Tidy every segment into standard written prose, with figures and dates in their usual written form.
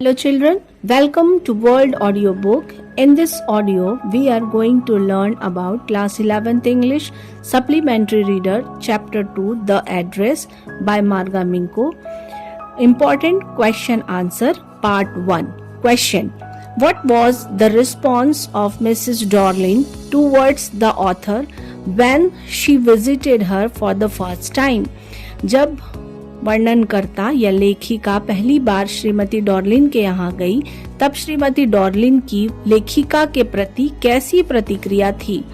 Hello children, welcome to World Audio Book. In this audio, we are going to learn about Class 11th English Supplementary Reader Chapter 2 The Address by Marga Minko. Important question answer Part 1. Question: What was the response of Mrs. Dorling towards the author when she visited her for the first time? जब वर्णनकर्ता या लेखिका पहली बार Shrimati Darling के यहाँ गई, तब Shrimati Darling की लेखिका के प्रति कैसी प्रतिक्रिया थी?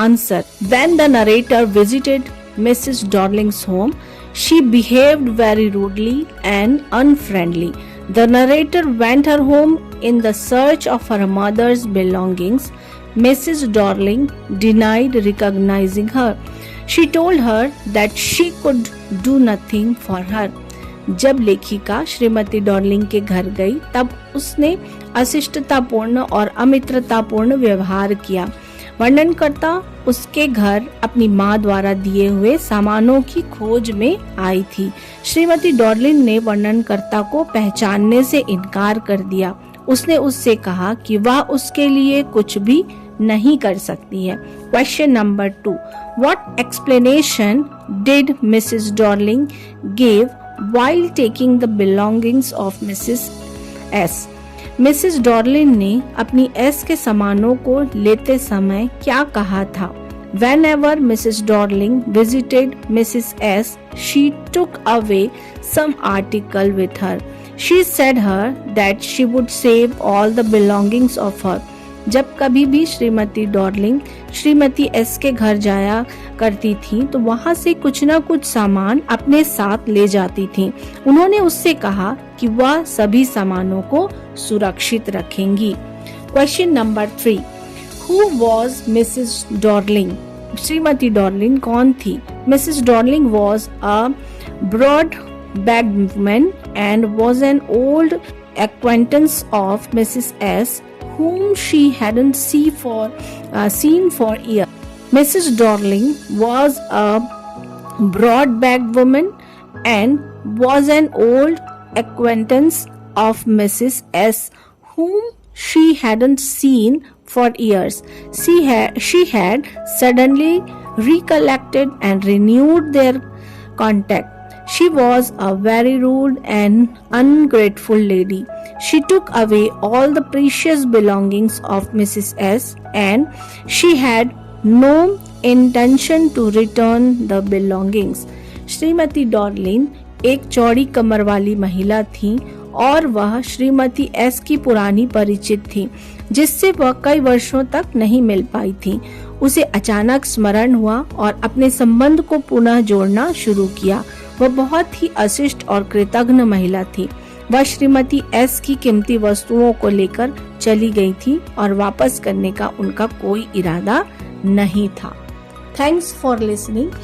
Answer: When the narrator visited Mrs. Dorling's home, she behaved very rudely and unfriendly. The narrator went her home in the search of her mother's belongings. Mrs. Dorling denied recognizing her. She told her that she could do nothing for her. जब लेखिका Shrimati Darling के घर गई, तब उसने अशिष्टतापूर्ण और अमित्रतापूर्ण व्यवहार किया। वर्णनकर्ता उसके घर अपनी माँ द्वारा दिए हुए सामानों की खोज में आई थी। श्रीमती डॉर्लिन ने वर्णनकर्ता को पहचानने से इनकार कर दिया। उसने उससे कहा कि वह उसके लिए कुछ भी नहीं कर सकती है। Question number 2. What explanation did Mrs. Dorling give while taking the belongings of Mrs. S? Mrs. Dorling ने अपनी S के सामानों को लेते समय क्या कहा था? Whenever Mrs. Dorling visited Mrs. S, she took away some article with her. She said her that she would save all the belongings of her. जब कभी भी श्रीमती डॉर्लिंग श्रीमती एस के घर जाया करती थी, तो वहाँ से कुछ न कुछ सामान अपने साथ ले जाती थी। उन्होंने उससे कहा कि वह सभी सामानों को सुरक्षित रखेंगी। Question number 3. Who was Mrs. Dorling? Shrimati Darling कौन थी? Mrs. Dorling was a broad-backed woman and was an old acquaintance of Mrs. S, whom she hadn't seen for years. Mrs. Dorling was a broad-backed woman and was an old acquaintance of Mrs. S, whom she hadn't seen for years. She had suddenly recollected and renewed their contact. She was a very rude and ungrateful lady. She took away all the precious belongings of Mrs. S, and she had no intention to return the belongings. Shrimati Darling एक चौड़ी कमर वाली महिला थी और वह Shrimati S की पुरानी परिचित थी, जिससे वह कई वर्षों तक नहीं मिल पाई थी। उसे अचानक स्मरण हुआ और अपने संबंध को पुनः जोड़ना शुरू किया। वह बहुत ही अशिष्ट और कृतज्ञ महिला थी। वह श्रीमती एस की कीमती वस्तुओं को लेकर चली गई थी और वापस करने का उनका कोई इरादा नहीं था। Thanks for listening.